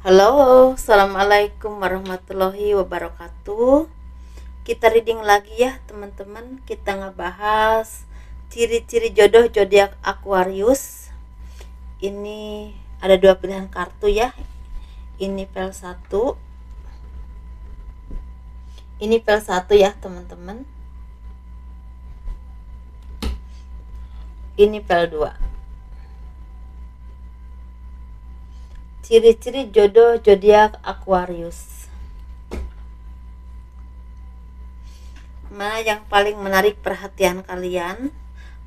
Halo, assalamualaikum warahmatullahi wabarakatuh. Kita reading lagi ya teman-teman. Kita ngebahas ciri-ciri jodoh zodiak Aquarius. Ini ada dua pilihan kartu ya. Ini pel 1. Ini pel 1 ya teman-teman. Ini pel 2. Ciri-ciri jodoh zodiak Aquarius. Mana yang paling menarik perhatian kalian?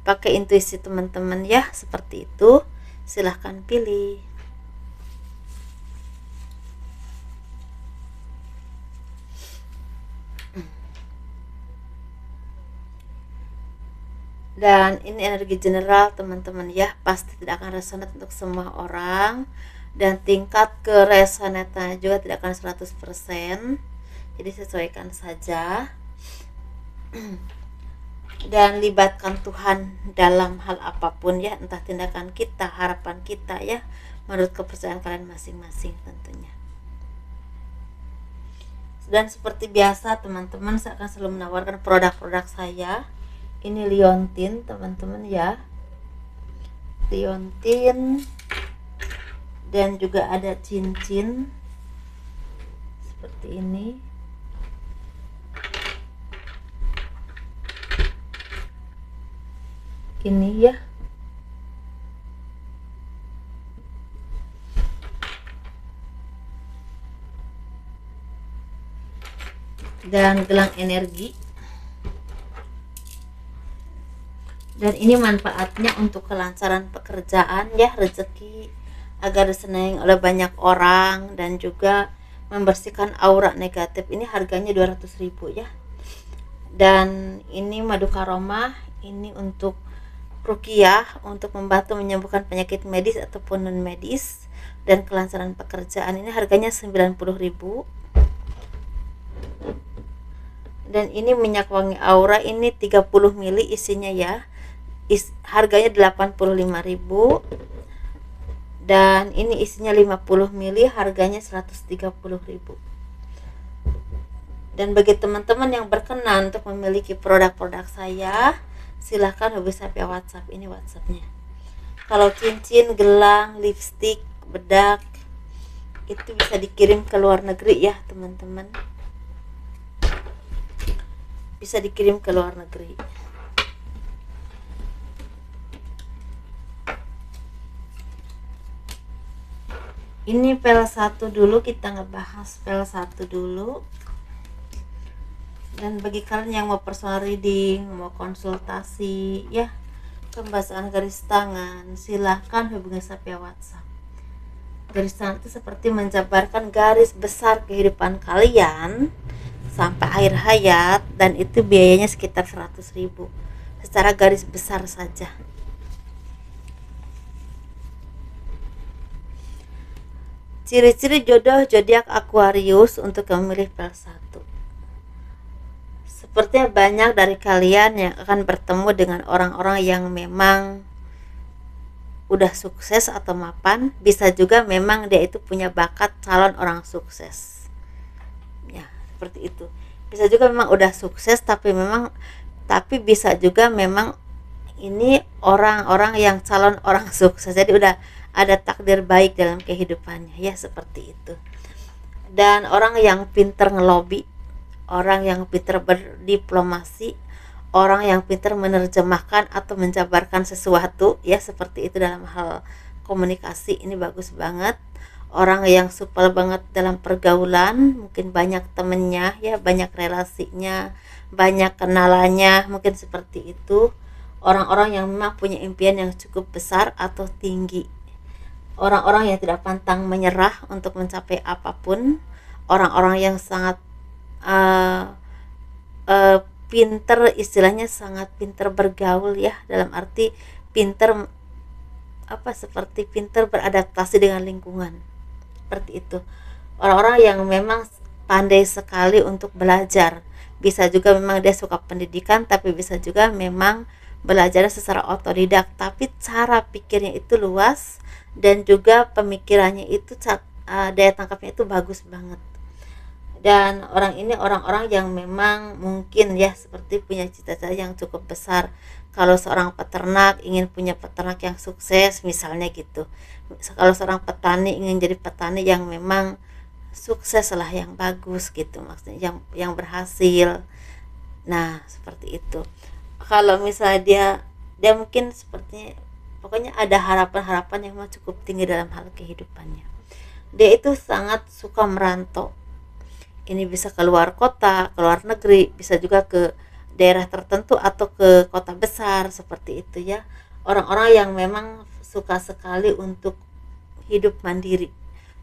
Pakai intuisi teman-teman ya, seperti itu. Silahkan pilih. Dan ini energi general teman-teman ya, pasti tidak akan resonate untuk semua orang, dan tingkat keresonatannya juga tidak akan 100%, jadi sesuaikan saja. Dan libatkan Tuhan dalam hal apapun ya, entah tindakan kita, harapan kita ya, menurut kepercayaan kalian masing-masing tentunya. Dan seperti biasa teman-teman, saya akan selalu menawarkan produk-produk saya. Ini liontin teman-teman ya, liontin, dan juga ada cincin seperti ini. Ini ya, dan gelang energi. Dan ini manfaatnya untuk kelancaran pekerjaan ya, rezeki, agar disenangi oleh banyak orang, dan juga membersihkan aura negatif. Ini harganya 200.000 ya. Dan ini madu karomah, ini untuk ruqyah, untuk membantu menyembuhkan penyakit medis ataupun non medis dan kelancaran pekerjaan. Ini harganya 90.000. Dan ini minyak wangi aura, ini 30 ml isinya ya, harganya 85.000. Dan ini isinya 50 ml, harganya 130.000. Dan bagi teman-teman yang berkenan untuk memiliki produk-produk saya, silahkan hubungi saya via WhatsApp. Ini WhatsAppnya. Kalau cincin, gelang, lipstick, bedak, itu bisa dikirim ke luar negeri ya teman-teman, bisa dikirim ke luar negeri. Ini pel 1 dulu, kita ngebahas pel 1 dulu. Dan bagi kalian yang mau personal reading, mau konsultasi ya, pembahasan garis tangan, silahkan hubungi saya via WhatsApp. Garis tangan itu seperti menjabarkan garis besar kehidupan kalian sampai akhir hayat, dan itu biayanya sekitar 100.000 secara garis besar saja. Ciri-ciri jodoh zodiak Aquarius untuk memilih pel 1. Sepertinya banyak dari kalian yang akan bertemu dengan orang-orang yang memang udah sukses atau mapan. Bisa juga memang dia itu punya bakat calon orang sukses ya, seperti itu. Bisa juga memang udah sukses, tapi bisa juga memang ini orang-orang yang calon orang sukses, jadi udah ada takdir baik dalam kehidupannya ya, seperti itu. Dan orang yang pinter ngelobi, orang yang pinter berdiplomasi, orang yang pinter menerjemahkan atau menjabarkan sesuatu ya, seperti itu dalam hal komunikasi, ini bagus banget. Orang yang supel banget dalam pergaulan, mungkin banyak temennya ya, banyak relasinya, banyak kenalannya, mungkin seperti itu. Orang-orang yang memang punya impian yang cukup besar atau tinggi, orang-orang yang tidak pantang menyerah untuk mencapai apapun, orang-orang yang sangat pinter, istilahnya sangat pinter bergaul ya, dalam arti pinter seperti pinter beradaptasi dengan lingkungan, seperti itu. Orang-orang yang memang pandai sekali untuk belajar, bisa juga memang dia suka pendidikan, tapi bisa juga memang belajar secara otodidak, tapi cara pikirnya itu luas, dan juga pemikirannya itu daya tangkapnya itu bagus banget. Dan orang ini orang-orang yang memang mungkin ya seperti punya cita-cita yang cukup besar. Kalau seorang peternak ingin punya peternak yang sukses misalnya gitu, kalau seorang petani ingin jadi petani yang memang sukses lah, yang bagus gitu, maksudnya yang berhasil. Nah seperti itu. Kalau misalnya dia mungkin sepertinya, pokoknya ada harapan-harapan yang memang cukup tinggi dalam hal kehidupannya. Dia itu sangat suka merantau. Ini bisa keluar kota, keluar negeri, bisa juga ke daerah tertentu atau ke kota besar seperti itu ya. Orang-orang yang memang suka sekali untuk hidup mandiri,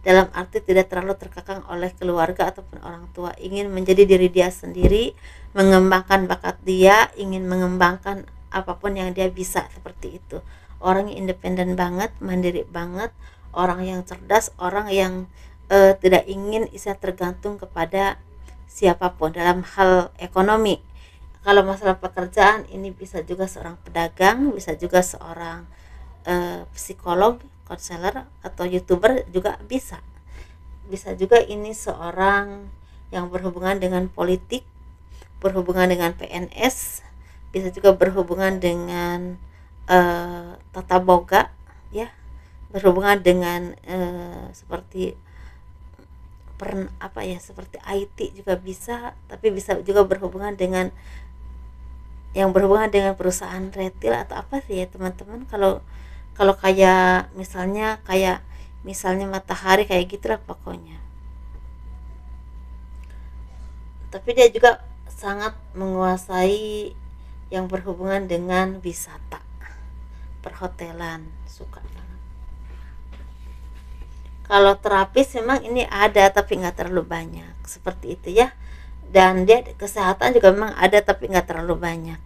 dalam arti tidak terlalu terkekang oleh keluarga ataupun orang tua, ingin menjadi diri dia sendiri, mengembangkan bakat dia, ingin mengembangkan apapun yang dia bisa, seperti itu. Orang yang independen banget, mandiri banget, orang yang cerdas, orang yang tidak ingin bisa tergantung kepada siapapun dalam hal ekonomi. Kalau masalah pekerjaan, ini bisa juga seorang pedagang, bisa juga seorang psikolog, konselor, atau youtuber juga bisa. Bisa juga ini seorang yang berhubungan dengan politik, berhubungan dengan PNS, bisa juga berhubungan dengan tata boga ya, berhubungan dengan seperti seperti IT juga bisa, tapi bisa juga berhubungan dengan yang berhubungan dengan perusahaan retail atau apa sih ya teman-teman. Kalau kalau kayak misalnya Matahari kayak gitulah pokoknya. Tapi dia juga sangat menguasai yang berhubungan dengan wisata, perhotelan, suka banget. Kalau terapis memang ini ada tapi nggak terlalu banyak, seperti itu ya. Dan dia kesehatan juga memang ada tapi nggak terlalu banyak,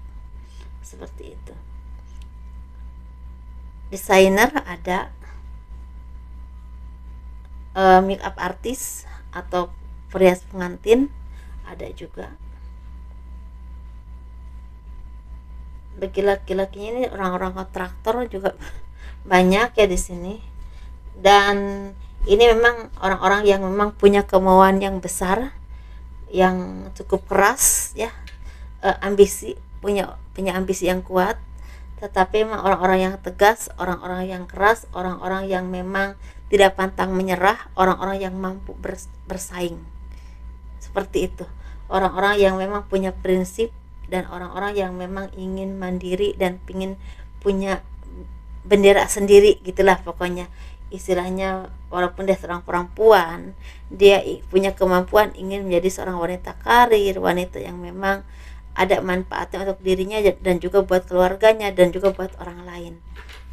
seperti itu. Desainer ada, make up artist atau perias pengantin ada juga. Bagi laki-lakinya ini orang-orang kontraktor juga banyak ya di sini. Dan ini memang orang-orang yang memang punya kemauan yang besar, yang cukup keras ya, ambisi, punya ambisi yang kuat. Tetapi memang orang-orang yang tegas, orang-orang yang keras, orang-orang yang memang tidak pantang menyerah, orang-orang yang mampu bersaing, seperti itu. Orang-orang yang memang punya prinsip, dan orang-orang yang memang ingin mandiri dan ingin punya bendera sendiri gitulah pokoknya. Istilahnya, walaupun dia seorang perempuan, dia punya kemampuan ingin menjadi seorang wanita karir, wanita yang memang ada manfaatnya untuk dirinya dan juga buat keluarganya dan juga buat orang lain.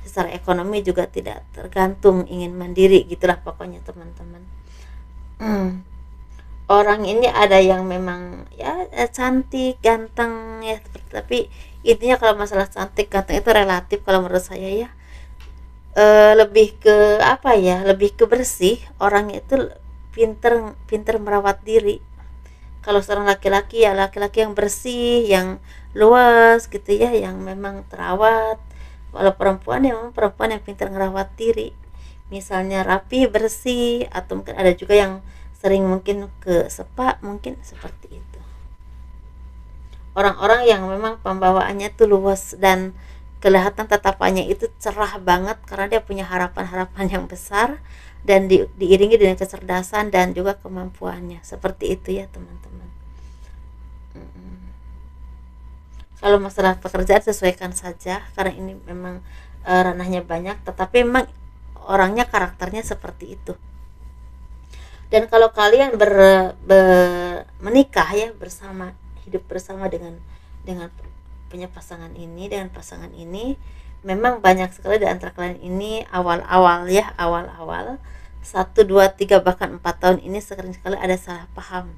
Secara ekonomi juga tidak tergantung, ingin mandiri gitulah pokoknya teman-teman. Orang ini ada yang memang ya cantik, ganteng ya, tapi intinya kalau masalah cantik ganteng itu relatif kalau menurut saya ya. Lebih ke apa ya, lebih ke bersih, orangnya itu pinter pinter merawat diri. Kalau seorang laki-laki ya laki-laki yang bersih, yang luas gitu ya, yang memang terawat. Kalau perempuan ya memang perempuan yang pintar ngerawat diri, misalnya rapi, bersih, atau mungkin ada juga yang sering mungkin ke spa, mungkin seperti itu. Orang-orang yang memang pembawaannya tuh luas dan kelihatan tatapannya itu cerah banget karena dia punya harapan-harapan yang besar dan diiringi dengan kecerdasan dan juga kemampuannya, seperti itu ya teman-teman. Kalau masalah pekerjaan sesuaikan saja karena ini memang ranahnya banyak, tetapi memang orangnya karakternya seperti itu. Dan kalau kalian menikah ya, bersama, hidup bersama dengan punya pasangan ini, dengan pasangan ini, memang banyak sekali di antara kalian ini awal-awal ya, awal-awal 1, 2, 3 bahkan 4 tahun ini sering sekali ada salah paham,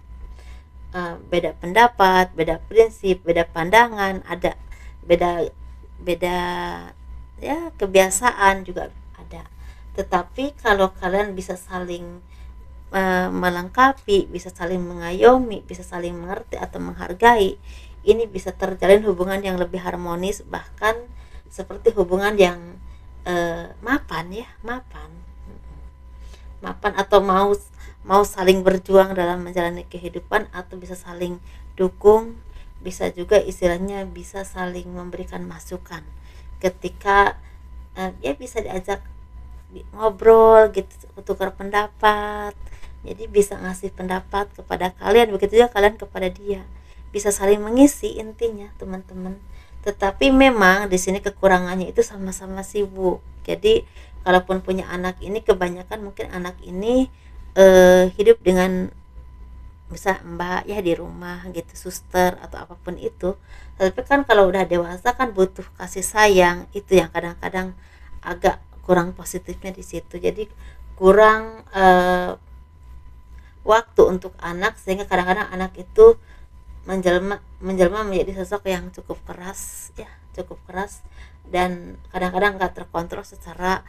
beda pendapat, beda prinsip, beda pandangan, ada beda beda ya, kebiasaan juga ada. Tetapi kalau kalian bisa saling melengkapi, bisa saling mengayomi, bisa saling mengerti atau menghargai, ini bisa terjalin hubungan yang lebih harmonis, bahkan seperti hubungan yang mapan ya, mapan. mapan atau mau saling berjuang dalam menjalani kehidupan, atau bisa saling dukung, bisa juga istilahnya bisa saling memberikan masukan ketika ya bisa diajak ngobrol gitu, tukar pendapat. Jadi bisa ngasih pendapat kepada kalian, begitu juga kalian kepada dia, bisa saling mengisi intinya teman-teman. Tetapi memang di sini kekurangannya itu sama-sama sibuk. Jadi kalaupun punya anak ini, kebanyakan mungkin anak ini hidup dengan bisa mbak ya di rumah gitu, suster atau apapun itu. Tapi kan kalau udah dewasa kan butuh kasih sayang, itu yang kadang-kadang agak kurang positifnya di situ. Jadi kurang waktu untuk anak, sehingga kadang-kadang anak itu menjelma menjadi sosok yang cukup keras ya, cukup keras, dan kadang-kadang nggak terkontrol secara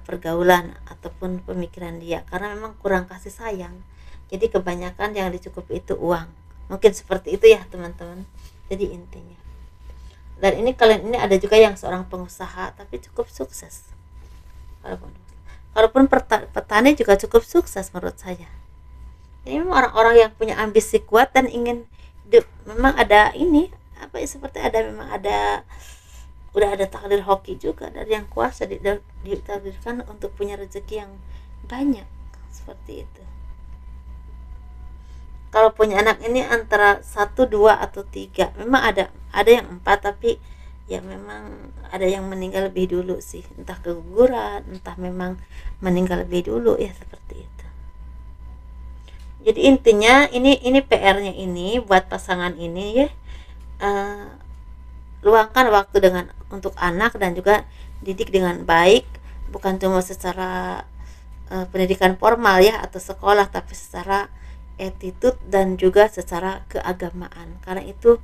pergaulan ataupun pemikiran dia, karena memang kurang kasih sayang. Jadi kebanyakan yang dicukupi itu uang, mungkin seperti itu ya teman-teman. Jadi intinya, dan ini kalian ini ada juga yang seorang pengusaha tapi cukup sukses. Kalaupun petani juga cukup sukses menurut saya. Ini memang orang-orang yang punya ambisi kuat dan ingin hidup. Memang ada ini apa ya, seperti ada, memang ada, udah ada takdir hoki juga dari yang kuasa, ditakdirkan untuk punya rezeki yang banyak seperti itu. Kalau punya anak ini antara 1, 2 atau 3, memang ada yang 4, tapi ya memang ada yang meninggal lebih dulu sih, entah keguguran, entah memang meninggal lebih dulu ya, seperti itu. Jadi intinya ini PR-nya ini buat pasangan ini ya, luangkan waktu untuk anak, dan juga didik dengan baik, bukan cuma secara pendidikan formal ya atau sekolah, tapi secara attitude dan juga secara keagamaan, karena itu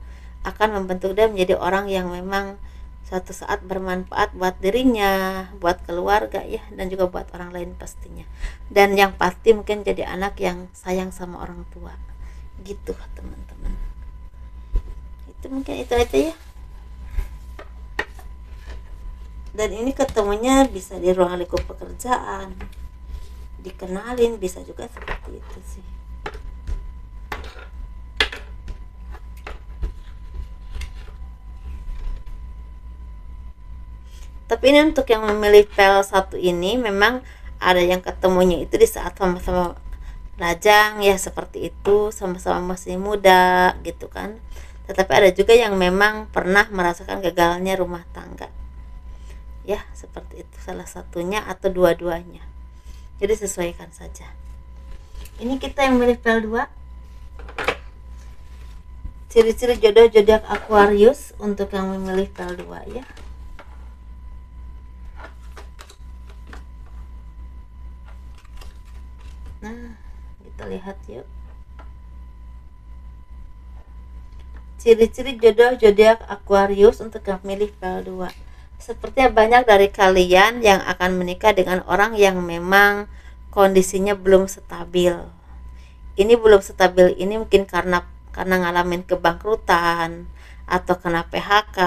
akan membentuk dia menjadi orang yang memang suatu saat bermanfaat buat dirinya, buat keluarga ya, dan juga buat orang lain pastinya. Dan yang pasti mungkin jadi anak yang sayang sama orang tua gitu teman-teman. Itu mungkin itu aja ya. Dan ini ketemunya bisa di ruang lingkup pekerjaan, dikenalin, bisa juga seperti itu sih. Tapi ini untuk yang memilih PL1 ini, memang ada yang ketemunya itu di saat sama-sama lajang ya, seperti itu, sama-sama masih muda gitu kan. Tetapi ada juga yang memang pernah merasakan gagalnya rumah tangga ya, seperti itu, salah satunya atau dua-duanya. Jadi sesuaikan saja. Ini kita yang milih PL2, ciri-ciri jodoh zodiak Aquarius untuk yang memilih PL2 ya. Nah, kita lihat yuk. Ciri-ciri jodoh zodiak Aquarius untuk yang milih PL2. Sepertinya banyak dari kalian yang akan menikah dengan orang yang memang kondisinya belum stabil. Ini belum stabil ini mungkin karena ngalamin kebangkrutan, atau kena PHK,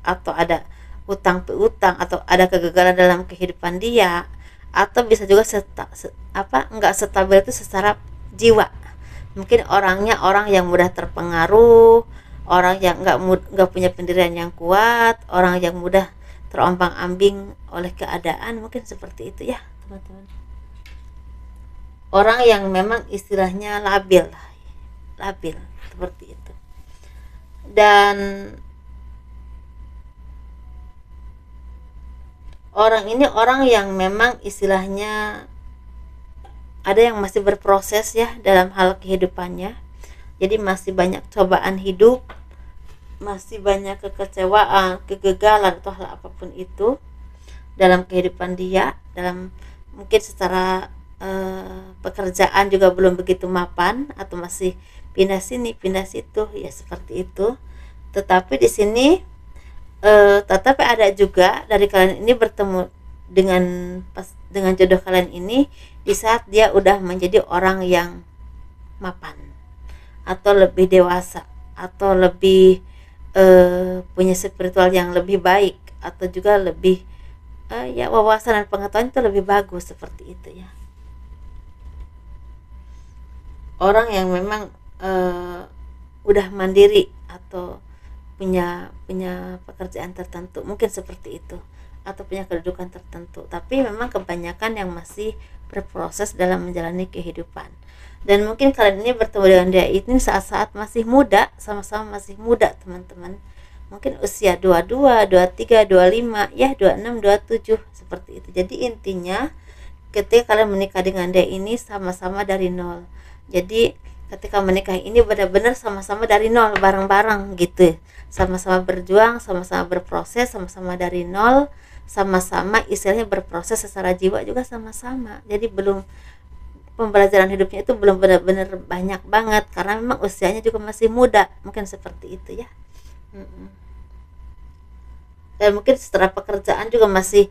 atau ada utang piutang, atau ada kegagalan dalam kehidupan dia, atau bisa juga nggak stabil itu secara jiwa. Mungkin orangnya orang yang mudah terpengaruh, orang yang nggak punya pendirian yang kuat, orang yang mudah terombang-ambing oleh keadaan, mungkin seperti itu ya teman-teman. Orang yang memang istilahnya labil seperti itu. Dan orang ini orang yang memang istilahnya ada yang masih berproses ya dalam hal kehidupannya. Jadi masih banyak cobaan hidup, masih banyak kekecewaan, kegagalan atau hal apapun itu dalam kehidupan dia, dalam mungkin secara pekerjaan juga belum begitu mapan, atau masih pindah sini pindah situ ya, seperti itu. Tetapi di sini tetapi ada juga dari kalian ini bertemu dengan jodoh kalian ini di saat dia udah menjadi orang yang mapan, atau lebih dewasa, atau lebih punya spiritual yang lebih baik, atau juga lebih ya wawasan dan pengetahuan itu lebih bagus, seperti itu ya. orang yang memang udah mandiri atau punya punya pekerjaan tertentu, mungkin seperti itu, atau punya kedudukan tertentu, tapi memang kebanyakan yang masih berproses dalam menjalani kehidupan. Dan mungkin kalian ini bertemu dengan dia ini saat-saat masih muda, sama-sama masih muda teman-teman, mungkin usia 22, 23, 25, ya 26, 27, seperti itu. Jadi intinya ketika kalian menikah dengan dia ini sama-sama dari nol. Jadi ketika menikah ini benar-benar sama-sama dari nol, bareng-bareng gitu, sama-sama berjuang, sama-sama berproses, sama-sama dari nol, sama-sama istilahnya berproses secara jiwa juga sama-sama. Jadi belum, pembelajaran hidupnya itu belum benar-benar banyak banget karena memang usianya juga masih muda, mungkin seperti itu ya. Dan mungkin setelah pekerjaan juga masih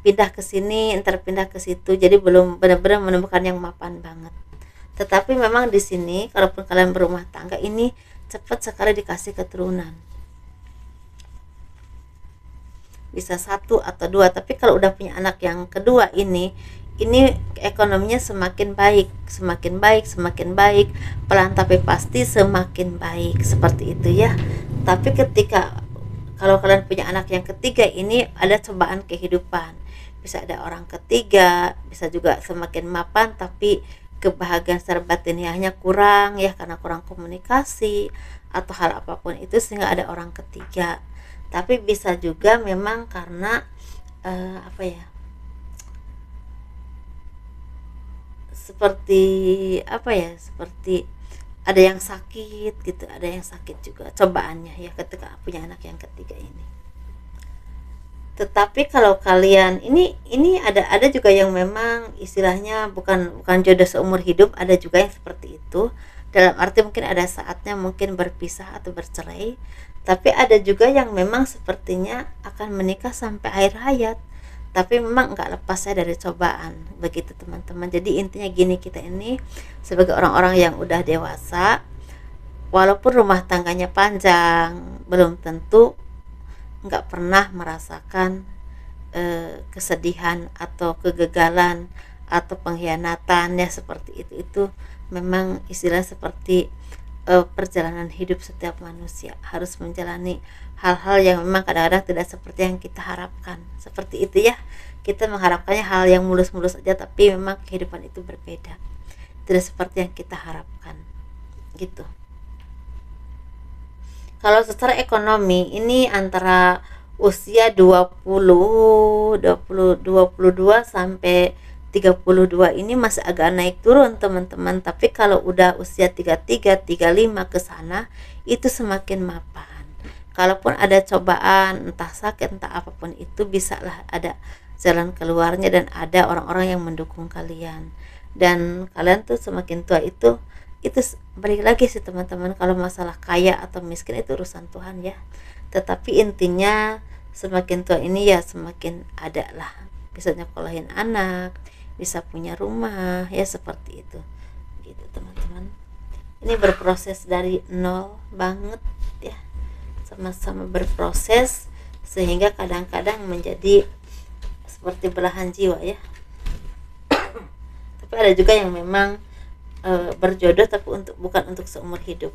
pindah ke sini, entar pindah ke situ, jadi belum benar-benar menemukan yang mapan banget. Tetapi memang di sini kalaupun kalian berumah tangga ini cepat sekali dikasih keturunan, bisa satu atau dua. Tapi kalau udah punya anak yang kedua ini ekonominya semakin baik, semakin baik, semakin baik, pelan tapi pasti semakin baik, seperti itu ya. Tapi ketika kalau kalian punya anak yang ketiga ini ada cobaan kehidupan, bisa ada orang ketiga, bisa juga semakin mapan tapi kebahagiaan secara batiniahnya kurang ya, karena kurang komunikasi atau hal apapun itu sehingga ada orang ketiga. Tapi bisa juga memang karena apa ya, seperti apa ya, seperti ada yang sakit gitu, ada yang sakit juga cobaannya ya ketika punya anak yang ketiga ini. Tetapi kalau kalian ini ada juga yang memang istilahnya bukan jodoh seumur hidup, ada juga yang seperti itu, dalam arti mungkin ada saatnya mungkin berpisah atau bercerai. Tapi ada juga yang memang sepertinya akan menikah sampai akhir hayat, tapi memang nggak lepas saya dari cobaan, begitu teman-teman. Jadi intinya gini, kita ini sebagai orang-orang yang udah dewasa, walaupun rumah tangganya panjang, belum tentu nggak pernah merasakan kesedihan atau kegagalan atau pengkhianatan ya, seperti itu memang istilah seperti perjalanan hidup setiap manusia, harus menjalani hal-hal yang memang kadang-kadang tidak seperti yang kita harapkan, seperti itu ya. Kita mengharapkannya hal yang mulus-mulus aja, tapi memang kehidupan itu berbeda, tidak seperti yang kita harapkan gitu. Kalau secara ekonomi ini antara usia 22 sampai 32 ini masih agak naik turun teman-teman. Tapi kalau udah usia 33, 35 ke sana itu semakin mapan. Kalaupun ada cobaan, entah sakit, entah apapun itu, bisalah ada jalan keluarnya dan ada orang-orang yang mendukung kalian. Dan kalian tuh semakin tua itu balik lagi sih teman-teman, kalau masalah kaya atau miskin itu urusan Tuhan ya. Tetapi intinya semakin tua ini ya semakin ada lah, bisa nyekolahin anak, bisa punya rumah ya, seperti itu gitu teman-teman. Ini berproses dari nol banget ya, sama-sama berproses sehingga kadang-kadang menjadi seperti belahan jiwa ya. Tapi ada juga yang memang berjodoh tapi bukan untuk seumur hidup.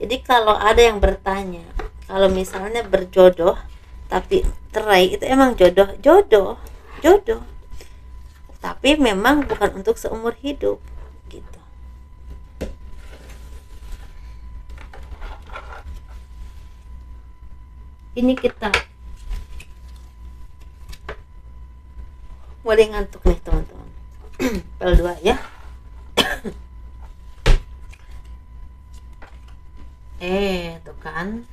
Jadi kalau ada yang bertanya, kalau misalnya berjodoh tapi cerai, itu emang jodoh tapi memang bukan untuk seumur hidup gitu. Ini kita mulai ngantuk nih teman-teman. Pel 2 ya. Tuh kan,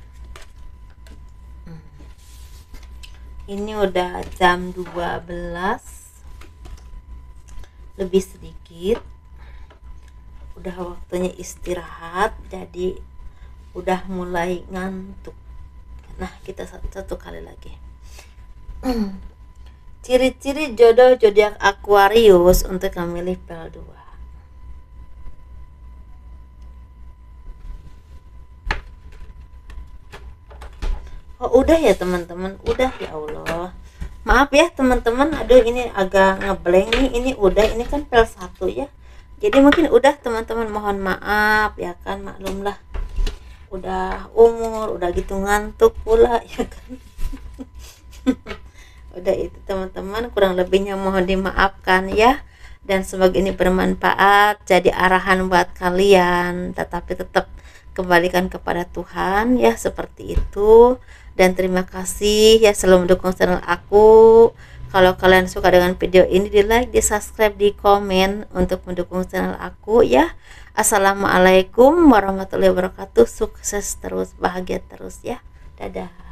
ini udah jam 12 lebih sedikit, udah waktunya istirahat, jadi udah mulai ngantuk. Nah, kita satu kali lagi. Ciri-ciri jodoh zodiak Aquarius untuk memilih pel 2. Oh udah ya teman-teman, udah, ya Allah maaf ya teman-teman, aduh ini agak ngeblank nih. Ini udah, ini kan pel 1 ya, Jadi mungkin udah teman-teman, mohon maaf ya kan, maklumlah udah umur udah gitu ngantuk pula ya kan. Udah itu teman-teman, kurang lebihnya mohon dimaafkan ya, dan semoga ini bermanfaat jadi arahan buat kalian, tetapi tetap kembalikan kepada Tuhan ya, seperti itu. Dan terima kasih ya selalu mendukung channel aku. Kalau kalian suka dengan video ini, di like, di subscribe, di komen untuk mendukung channel aku ya. Assalamualaikum warahmatullahi wabarakatuh. Sukses terus, bahagia terus ya. Dadah.